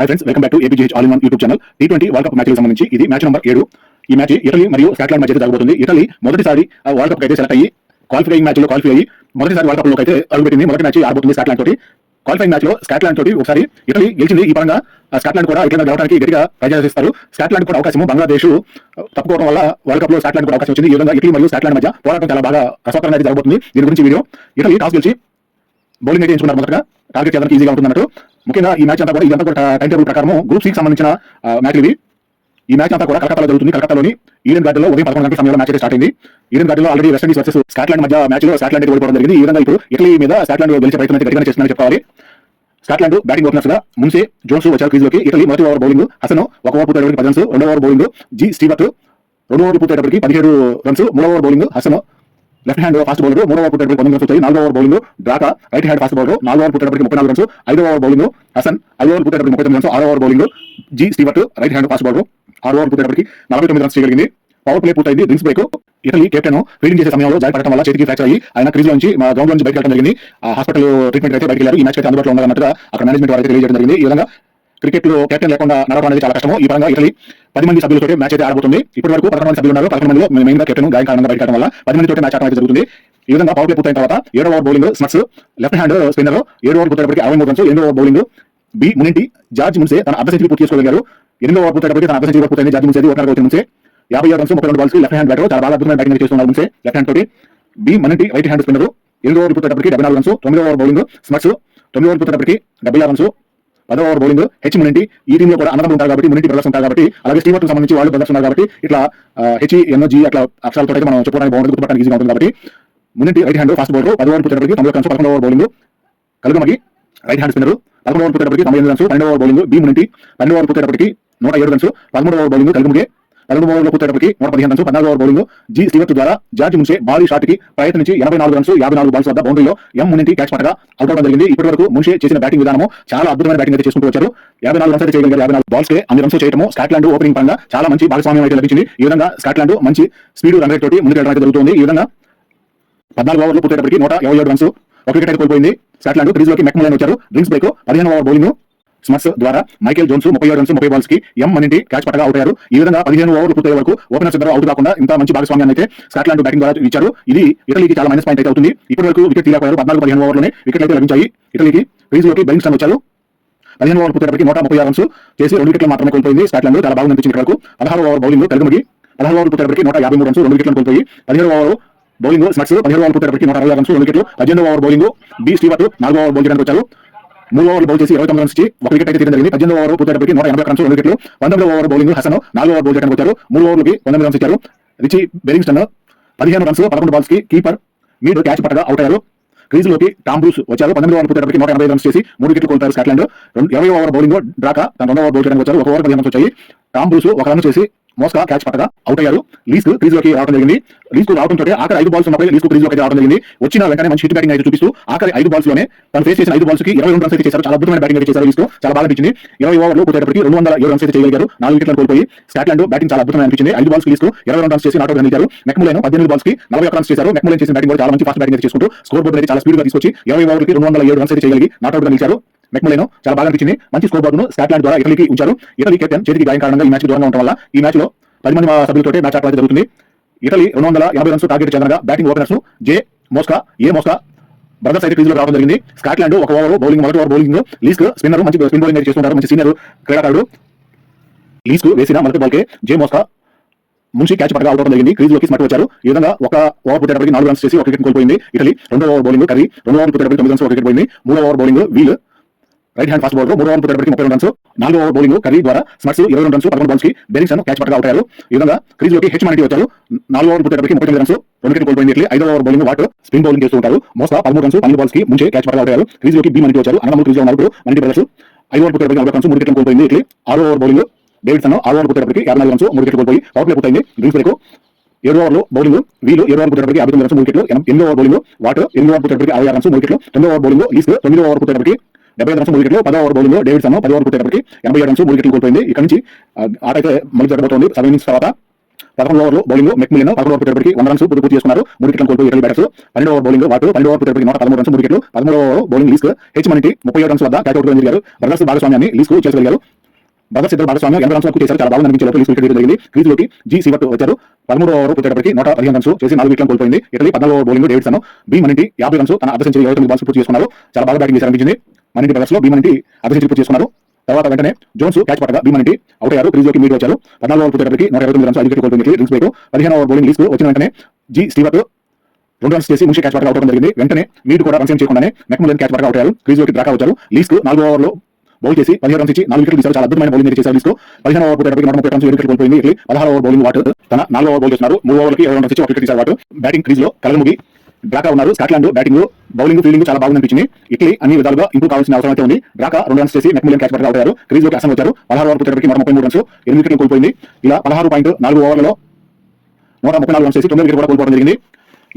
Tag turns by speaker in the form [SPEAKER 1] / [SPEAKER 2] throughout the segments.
[SPEAKER 1] High friends, welcome back to APGH all in one YouTube channel. T20 world cup మ్యాచ్కి సంబంధించి ఇది match number 7. ఈ match Italy మరియు Scotland మధ్య జరగబోతుంది. ఇటలీ మొదటిసారి వరల్డ్ కప్ అయితే సెలెక్ట్ అయ్యి క్వాలిఫైయింగ్ మ్యాచ్ లో క్వాలిఫై అయ్యి మొదటిసారి వరల్డ్ కప్ లో అయితే అడుగుపెట్టింది. మొదటి మ్యాచ్ ఆడబోతుంది స్కాట్లాండ్ తోటి. క్వాలిఫైయింగ్ మ్యాచ్ లో స్కాట్లాండ్ తోటి ఒకసారి ఇటలీ గెలిచింది. ఈ పరంగా స్కాట్లాండ్ కూడా ఇట్లా గెలవడానికి గట్టిగా ప్రయత్నం చేస్తారు. స్కాట్లాండ్ కూడా అవకాశం బంగ్లాదేశ్ తప్పుకోవడం వల్ల వరల్డ్ కప్ లో స్కాట్లాండ్ కూడా అవకాశం వచ్చింది. ఈ విధంగా ఇటలీ మరియు స్కాట్లాండ్ మధ్య పోరాటం చాలా బాగా రసవత్తరంగా అయితే జరగబోతుంది. దీని గురించి వీడియో. ఇటలీ టాస్ గెలిచి బౌలింగ్ అయితే ఎంచుకున్నారు. మొదటగా టార్గెట్ చేయడానికి ఈజీగా ఉంటున్నట్టు. ముఖ్యంగా ఈ మ్యాచ్ అంతా కూడా ఇదంతా కూడా టైం టేబుల్ ప్రకారం గ్రూప్ సి సంబంధించిన మ్యాచ్ ఇవి. ఈ మ్యాచ్ అంతా కూడా కలకత్తాలో జరుగుతుంది. కలకత్తాలోని ఈడెన్ గార్డెన్ లో ఉదయం 11 గంటల సమయంలో మ్యాచ్ అయితే స్టార్ట్ అయింది. ఈడెన్ గార్డెన్ లో ఆల్రెడీ వెస్టిండీస్ వర్సెస్ స్కాట్లాండ్ మధ్య మ్యాచ్ లో స్కాట్లాండ్ అయితే ఓడిపోవడం జరిగింది. ఈ విధంగా ఇప్పుడు ఇటలీ మీద స్కాట్లాండ్ గెలిచే ప్రయత్నం అయితే గట్టిగా చేస్తుందని చెప్పాలి. స్కాట్లాండ్ బ్యాటింగ్ ఓపెనర్స్ గా మున్సే జోన్స్ వచ్చారు క్రీజ్ లోకి. ఇటలీ మొదటి ఓవర్ బౌలింగ్ హసన్ 1 ఓవర్ పూర్తయ్యేటప్పటికి 10 రన్స్. 2వ ఓవర్ బౌలింగ్ జి స్టీవర్ట్ 2 ఓవర్లు పూర్తయ్యేటప్పటికి 17 రన్స్. 3వ over bowling Hasan left hand fast bowler 3వ ఓవర్ పూర్తయ్యేటప్పటికి 19 రన్స్ వచ్చాయి. 4వ ఓవర్ బౌలింగ్ డ్రాకా రైట్ హ్యాండ్ ఫాస్ట్ బౌలర్ 4వ ఓవర్ పూర్తయ్యేటప్పటికి 34 రన్స్. 5వ ఓవర్ బౌలింగ్ హసన్ 5వ ఓవర్ పూర్తయ్యేటప్పటికి 39 రన్స్. 6వ over bowling G Stewart right hand fast bowler 6వ ఓవర్ పూర్తయ్యేటప్పటికి 49 రన్స్ చేయగలిగింది. పవర్ ప్లే పూర్తయింది. Drinks break. Italy captain fielding చేసే సమయంలో జారి పడటం వల్ల చేతికి ఫ్రాక్చర్ అయ్యి ఆయన క్రీజ్ నుంచి గ్రౌండ్ నుంచి బయటకు వెళ్ళడం జరిగింది. హాస్పిటల్ ట్రీట్మెంట్ అయితే బయటకు వెళ్ళారు. ఈ మ్యాచ్ అయితే అందుబాటులో ఉండాలన్నట్టుగా అక్కడ మేనేజ్మెంట్ వారికి తెలియజేయడం జరిగింది. ఈ విధంగా క్రికెట్ లో కెప్టెన్ లేకుండా నడవడం అనేది చాలా కష్టం. ఈ పరంగా ఇటలీ 10 మంది సభ్యులతో మ్యాచ్ అయితే ఆడబోతుంది. ఇప్పటి వరకు 11 మంది సభ్యులు ఉన్నారు. 11 మందిలో మెయిన్ గా కెప్టెన్ గాయం కారణంగా బయటకు వల్ల 10 మందితో మ్యాచ్ ఆడడం అయితే జరుగుతుంది. ఈ విధంగా పవర్ ప్లే పూర్తయిన తర్వాత 7వ over bowling Smuts left hand spinner 7 over పూర్తయ్యేటప్పటికి 63 రన్స్. 8వ over bowling B Manenti George Munsey తన అర్ధ సెంచరీ పూర్తి చేసుకోగలిగారు. 8వ ఓవర్ పూర్తయ్యేటప్పటికి తన అర్ధ సెంచరీ పూర్తయింది. George Munsey opener Munsey 57 runs 32 balls. Left hand batter చాలా బాగా అద్భుతమైన బ్యాటింగ్ చేస్తున్నారు మున్సే లెఫ్ట్ హ్యాండ్ తోటి. B Manenti right hand spinner 8వ ఓవర్ పూర్తయ్యేటప్పటికి 74 రన్స్. 9వ ఓవర్ బౌలింగ్ స్మట్స్ 9వ ఓవర్ పూర్తయ్యేటప్పటికి 76 రన్స్. 10వ ఓవర్ బౌలింగ్ హెచ్ మునింటి. ఈ టీంలో కూడా అన్నదమ్ములు ఉంటారు కాబట్టి మునింటి బ్రదర్స్ ఉంటారు కాబట్టి, అలాగే స్టీవర్ట్ సంబంధించి వాళ్ళు బ్రదర్స్ ఉన్నారు కాబట్టి ఇట్లా HENG అట్లా అక్షరాలతో అయితే మనం చెప్పుకోవడానికి బాగుంటుంది, గుర్తుపట్టడానికి ఈజీగా ఉంటుంది కాబట్టి Manenti right hand fast bowler 10వ ఓవర్ పూర్తయ్యేటప్పటికి 90 రన్స్. 11వ over bowling Kalugamage right hand spinner 11వ ఓవర్ పూర్తయ్యేటప్పటికి 98 రన్స్. 12వ ఓవర్ బౌలింగ్ బి మునింటి 12వ ఓవర్ పూర్తయ్యేటప్పటికి 107 రన్స్. 13వ ఓవర్ బౌలింగ్ కలుగమగి 11వ ఓవర్లో పూర్తయ్యేటప్పటికి 115 రన్స్. 14వ ఓవర్ బౌలింగ్ జి స్టీవర్ట్ ద్వారా జార్జ్ మున్సే భారీ షాట్ కి ప్రయత్నించి 84 రన్స్ 54 బాల్స్ వద్ద బౌండరీలో ఎం మునింటి క్యాచ్ పట్టగా అవుట్ అవడం జరిగింది. ఇప్పటి వరకు మున్సే చేసిన బ్యాటింగ్ విధానం చాలా అద్భుతమైన బ్యాటింగ్ అయితే చేసుకుంటూ వచ్చారు. 54 రన్స్ అయితే చేయగలిగారు. 54 బాల్స్ కి అన్ని రన్స్ చేయడం స్కాట్లాండ్ ఓపెనింగ్ పరంగా చాలా మంచి భాగస్వామ్యం అయితే లభించింది. ఈ విధంగా స్కాట్లాండ్ మంచి స్పీడ్ రన్ రేట్ తోటి ముందుకెళ్ళడం అయితే జరుగుతుంది. ఈ విధంగా 14 ఓవర్లు పూర్తయ్యేటప్పటికి 127 రన్స్. ఒక వికెట్ అయితే కోల్పోయింది స్కాట్లాండ్. క్రీజ్ లోకి మెక్ములైన్ వచ్చారు. Drinks break. 15వ ఓవర్ బౌలింగ్ స్మట్స్ ద్వారా మైకేల్ జోన్స్ 37 రన్స్ 30 బాల్స్ కి ఎం మనింటి క్యాచ్ పట్టగా అవుట్ అయ్యారు. ఈ విధంగా 15 ఓవర్లు పూర్తయ్యే వరకు ఓపెనర్స్ ఇద్దరు అవుట్ కాకుండా ఇంత మంచి భాగస్వామ్యాన్ని అయితే స్కాట్లాండ్ బ్యాటింగ్ ద్వారా ఇచ్చారు. ఇది ఇటలీకి చాలా మైనస్ పాయింట్ అయితే అవుతుంది. ఇప్పటి వరకు వికెట్ తీయలేకపోయారు. 14-15 ఓవర్లోనే వికెట్లు అయితే లభించాయి ఇటలీకి. క్రీజ్ లోకి బెలింగ్స్టన్ వచ్చారు. 15 ఓవర్ పూర్తయ్యేటప్పటికి 136 రన్స్ చేసి 2 వికెట్లు మాత్రమే కోల్పోయింది స్కాట్లాండ్. చాలా బాగా అనిపించింది ఇక్కడ వరకు. 16వ ఓవర్ బౌలింగ్ కలుగమగి 16 ఓవర్ పూర్తయ్యేటప్పటికి 153 రన్స్ 2 వికెట్లు కోల్పోయి 17వ ఓవర్ బౌలింగ్ స్మట్స్ 17 ఓవర్ పూర్తయ్యేటప్పటికి 160 రన్స్ 2 వికెట్లు. 18వ ఓవర్ బౌలింగ్ బి స్టీవర్ట్ 4వ ఓవర్ బౌల్ చేయడానికి వచ్చారు. 3 ఓవర్లు బౌల్ చేసి 29 రన్స్ కి 1 వికెట్ అయితే తీయడం జరిగింది. 18వ ఓవర్ పూర్తయ్యేటప్పటికి 180 రన్స్ 2 వికెట్లు. 19వ ఓవర్ బౌలింగ్ హసన్ 4వ ఓవర్ బౌల్ చేయడానికి వచ్చారు. 3 ఓవర్లకి 19 రన్స్ ఇచ్చారు. రిచీ బెలింగ్స్టన్ 15 రన్స్ 11 బాల్స్ కి కీపర్ మీడ్ క్యాచ్ పట్టగా అవుట్ అయ్యారు. క్రీజ్ లోకి టామ్ బ్రూస్ వచ్చారు. 18వ ఓవర్ పూర్తయ్యేటప్పటికి 185 రన్స్ చేసి 3 వికెట్లు కోల్పోయారు స్కాట్లాండ్. 20వ ఓవర్ బౌలింగ్ డ్రాకా తన 2వ ఓవర్ బౌల్ చేయడానికి వచ్చారు. 1 ఓవర్ 15 రన్స్ వచ్చాయి. టామ్ బ్రూస్ 1 రన్ చేసి మోస్కా క్యాచ్ పట్టగా అవుట్ అయ్యారు. లీస్ క్రీజ్ లోకి రావడం జరిగింది. లీస్ కు రావడంతో ఆఖరి 5 బాల్స్ ఉన్నప్పుడు లీస్ క్రీజ్ లోకి రావడం జరిగింది. వచ్చిన వెంటనే మంచి హిట్ బ్యాటింగ్ అయితే చూపిస్తూ ఆఖరి 5 బాల్స్ లోనే తను ఫేస్ చేసిన 5 బాల్స్ కి 22 రన్స్ అయితే చేశారు. చాలా అద్భుతమైన బ్యాటింగ్ అయితే చేశారు. లీస్ చాలా బాగా అనిపించింది. 20 ఓవర్లు పూర్తయ్యేటప్పటికి 207 రన్స్ అయితే చేయగలిగారు. 4 వికెట్లను కోల్పోయి స్కాట్లాండ్ బ్యాటింగ్ చాలా అద్భుతంగా అనిపించింది. 5 బాల్స్ లీస్ 22 రన్స్ చేసి నాట్ అవుట్ నిలిచారు. మెక్ములైన్ 18 బాల్స్ కి 41 రన్స్ చేశారు. మెక్ములైన్ చేసిన బ్యాటింగ్ కూడా చాలా మంచి ఫాస్ట్ బ్యాటింగ్ అయితే చేసుకుంటూ స్కోర్ బోర్డ్ అయితే చాలా స్పీడ్ గా తీసుకొచ్చి 20 ఓవర్లకి 207 రన్స్ అయితే చేయగలిగి నాట్ అవుట్ నిలిచారు. మెక్ములైన్ చాలా బాగా అనిపించింది. మంచి స్కోర్ బోర్డ్ ను స్కాట్లాండ్ ద్వారా ఇటలీకి ఉంచారు. ఇటలీ కెప్టెన్ చేతికి గాయం కారణంగా ఈ మ్యాచ్ దూరంగా ఉండడం వల్ల ఈ మ్యాచ్ లో 10 మంది సభ్యులతో మ్యాచ్ ఆడడం జరుగుతుంది. ఇటలీ 280 రన్స్ టార్గెట్ చెందగా బ్యాటింగ్ ఓపెనర్స్ జే మోస్కా బ్రదర్స్ అయితే క్రీజ్ లో రావడం జరిగింది. స్కాట్లాండ్ 1 ఓవర్ బౌలింగ్ మొదటి ఓవర్ బౌలింగ్ లీస్ స్పిన్నర్ మంచి స్పిన్ బౌలింగ్ అయితే చేస్తుంటారు. మంచి సీనియర్ క్రీడాకారుడు. లీస్ వేసిన మొదటి బాల్ కే జే మోస్కా మున్షి క్యాచ్ పట్టగా అవుట్ అవడం జరిగింది. క్రీజ్ లోకి స్మట్ వచ్చారు. ఈ విధంగా 1 ఓవర్ పూర్తయ్యేటప్పటికి 4 రన్స్ చేసి 1 వికెట్ కోల్పోయింది ఇటలీ. 2వ ఓవర్ బౌలింగ్ కర్రీ 2 ఓవర్ పూర్తయ్యేటప్పటికి 9 రన్స్ 1 వికెట్ పోయింది. 3వ over bowling Wheal right hand fast bowler 3 over పూర్తయ్యేటప్పటికి 32 రన్స్. 4వ ఓవర్ బౌలింగ్ కర్రీ ద్వారా స్మట్స్ 22 రన్స్ 11 బాల్స్ కి బెలింగ్స్టన్ క్యాచ్ పట్టగా అవుట్ అయ్యారు. ఈ విధంగా క్రీజ్ లోకి హెచ్ మనింటి వచ్చారు. 4వ ఓవర్ పూర్తయ్యేటప్పటికి 39 రన్స్ 2 వికెట్ కోల్పోయింది ఇటలీ. 5వ over bowling Watt spin bowling చేస్తూ ఉంటారు. మోస్కా 13 రన్స్ 12 బాల్స్ కి ముంచే క్యాచ్ పట్టగా అవుట్ అయ్యారు. క్రీజ్ లోకి బి మనింటి వచ్చారు. అన్నదమ్ములు క్రీజ్ లో ఉన్నారు మనింటి బ్రదర్స్. 5 ఓవర్ పూర్తయ్యేటప్పటికి 40 రన్స్ 3 వికెట్లు కోల్పోయింది ఇటలీ. 6వ ఓవర్ బౌలింగ్ డేవిడ్సన్ 6 ఓవర్ పూర్తయ్యేటప్పటికి 54 రన్స్ 3 వికెట్లు కోల్పోయి పవర్ ప్లే పూర్తయింది. Drinks break. 7 ఓవర్లు బౌలింగ్ వీలు 7 ఓవర్ పూర్తయ్యేటప్పటికి 59 రన్స్ 3 వికెట్లు. 8వ ఓవర్ బౌలింగ్ వాట్ 8వ ఓవర్ పూర్తయ్యేటప్పటికి 66 రన్స్ 3 వికెట్లు. 9వ ఓవర్ బౌలింగ్ లీస్ 9వ ఓవర్ పూర్తయ్యేటప్పటికి 75 రన్స్ 3 వికెట్లు. 10వ ఓవర్ బౌలింగ్ డేవిడ్సన్ 10 ఓవర్ పూర్తయ్యేటప్పటికి 87 రన్స్ 3 వికెట్లు కోల్పోయింది. ఇక్కడ నుంచి ఆట అయితే మళ్ళీ జరగబోతోంది 7 ఇన్నింగ్స్ తర్వాత. 11 ఓవర్లు బౌలింగ్ మెక్మిలియన్ 11 ఓవర్ పూర్తయ్యేటప్పటికి 100 రన్స్ పూర్తి చేసుకున్నారు. 3 వికెట్లను కోల్పోయి Italy batters. 12 over bowling Watt 12 over పూర్తయ్యేటప్పటికి 113 రన్స్ 3 వికెట్లు. 13 over bowling Leask H Manenti 37 runs వద్ద క్యాచ్ అవుట్ జరిగారు. బ్రదర్స్ భాగస్వామ్యాన్ని లీస్క్ చేర్చగలిగారు. బ్రదర్స్ ఇద్దరు భాగస్వామ్యం 80 రన్స్ వరకు చేశారు. చాలా బాగా అనిపించే లోపల లీస్క్ వికెట్ జరిగింది. క్రీజ్లోకి జీ సివర్ట్ వచ్చారు. 13 ఓవర్ పూర్తయ్యేటప్పటికి 115 రన్స్ చేసి 4 వికెట్లను కోల్పోయింది. Italy 14 over bowling Davidson B Manenti 50 runs తన అర్ధ సెంచరీ 29 బాల్స్ పూర్తి చేసుకున్నారు. చాలా బాగా బ్యాటింగ్ చేశారనిపించింది. మనిటీ బ్రదర్స్ లో బీమనిటీ అర్ధ సెంచరీ పూర్తి చేసుకున్నారు. తర్వాత వెంటనే జోన్స్ క్యాచ్ పట్టగా బీమనిటీ అవుట్ అయ్యారు. క్రీజ్లోకి మీట్ వచ్చారు. 14 ఓవర్ పూర్తయ్యేటప్పటికి 129 రన్స్ 5 వికెట్ కోల్పోయింది. రింగ్స్ బయట 15 ఓవర్ బౌలింగ్ లీస్క్ వచ్చిన వెంటనే జీ స్టీవర్ట్ 2 రన్స్ చేసి ముషి క్యాచ్ పట్టగా అవుట్ అవడం జరిగింది. వెంటనే మీట్ కూడా రన్స్ ఏం చేయకుండానే మెక్మిలియన్ క్యాచ్ పట్టగా అవుట్ అయ్యారు. క్రీజ్లోకి డ్రాకా వచ్చారు. లీస్క్ 4 ఓవర్లో బౌల్ చేసి 15 రన్స్ ఇచ్చి 4 వికెట్లు తీశారు. చాలా అద్భుతమైన బౌలింగ్ చేశారు. లీస్క్ 15 ఓవర్ పూర్తయ్యేటప్పటికి 130 రన్స్ 7 వికెట్ కోల్పోయింది. ఇటలీ 16 ఓవర్ బౌలింగ్ వాటు తన 4 ఓవర్ బౌల్ చేస్తున్నారు. 3 ఓవర్లకి 20 రన్స్ ఇచ్చి 1 వికెట్ తీశారు. వాటు బ్యాటింగ్ క్రీజ్ లో కలగముగి డ్రాకా ఉన్నారు. స్కాట్లాండ్ బ్యాటింగ్ బౌలింగ్ ఫీల్డింగ్ చాలా బాగా అనిపించింది. ఇటలీ అన్ని విధాలుగా ఇంప్రూవ్ కావాల్సిన అవసరం అయితే ఉంది. డ్రాకా 2 రన్స్ చేసి మెక్మిలియన్ క్యాచ్ పట్టగా అవుట్ అయ్యారు. క్రీజ్ లోకి అసం వచ్చారు. 16 ఓవర్ పూర్తయ్యేటప్పటికి 133 రన్స్ 8 వికెట్లు కోల్పోయింది. ఇలా 16.4 ఓవర్లలో 134 రన్స్ చేసి 9 వికెట్ కూడా కోల్పోవడం జరిగింది.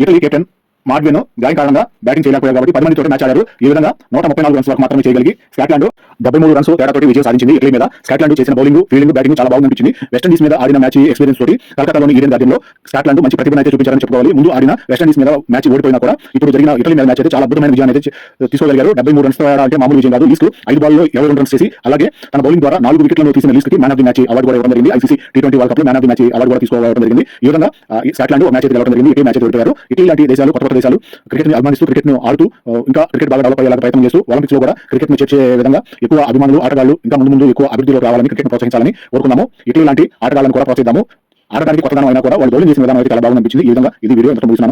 [SPEAKER 1] ఇటలీ కెప్టెన్ మార్డ్వెన్ గాయం కారణంగా బ్యాటింగ్ చేయలేకపోయారు కాబట్టి 10 మంది తోటి మ్యాచ్ ఆడారు. ఈ విధంగా 134 రన్స్ వరకు మాత్రమే చేయగలిగి స్కాట్లాండ్ 73 రన్స్ తేడాతోటి విజయం సాధించింది. ఇటలీ మీద స్కాట్లాండ్ చేసిన బౌలింగ్ ఫీల్డింగ్ బ్యాటింగ్ చాలా బాగా అనిపించింది. వెస్టిండీస్ మీద ఆడిన మ్యాచ్ ఎక్స్పీరియన్స్ తోటి కలకత్తాలోని ఈడెన్ గార్డెన్లో స్కాట్లాండ్ మంచి ప్రతిభను అయితే చూపించారని చెప్పుకోవాలి. ముందు ఆడిన వెస్టిండీస్ మీద మ్యాచ్ ఓడిపోయినా కూడా ఇప్పుడు జరిగిన ఇటలీ మీద మ్యాచ్ అయితే చాలా అద్భుతమైన విజయాన్ని అయితే తీసుకోగలిగారు. 73 రన్స్ అంటే మామూలు విజయం కాదు. లీస్క్ 5 బాల్లో 22 రన్స్ చేసి అలాగే తన బౌలింగ్ ద్వారా 4 వికెట్లను తీసిన లీస్క్ కి man of the match award కూడా ఇవ్వడం జరిగింది. ఐసీసీ T20 వరల్డ్ కప్ లో man of the match award కూడా తీసుకోవడం జరిగింది. ఈ విధంగా స్కాట్లాండ్ మ్యాచ్ అయితే గెలవడం జరిగింది. ఇటలీ మ్యాచ్ అయితే ఓడిపోయారు. ఇటలీ లాంటి దేశాలు కొత్త దేశాలు క్రికెట్ ని అభిమానిస్తూ క్రికెట్ ను ఆడుతూ ఇంకా క్రికెట్ బాగా డెవలప్ అయ్యేలా ప్రయత్నం చేస్తూ ఒలింపిక్స్ లో కూడా క్రికెట్ ను చేర్చే విధంగా ఎక్కువ అభిమానులు ఆటగాళ్లు ఇంకా ముందు ఎక్కువ అభివృద్ధిలో రావాలని క్రికెట్ ను ప్రోత్సహించాలని కోరుకున్నాము. ఇటలీ లాంటి ఆటగాళ్లను కూడా ప్రోత్సహిద్దాము. ఆడడానికి కొత్తదనం అయినా కూడా వాళ్ళు బౌలింగ్ చేసిన విధానం అయితే చాలా బాగా అనిపించింది. ఈ విధంగా ఇది వీడియో ఎంత ముగిస్తున్నాను.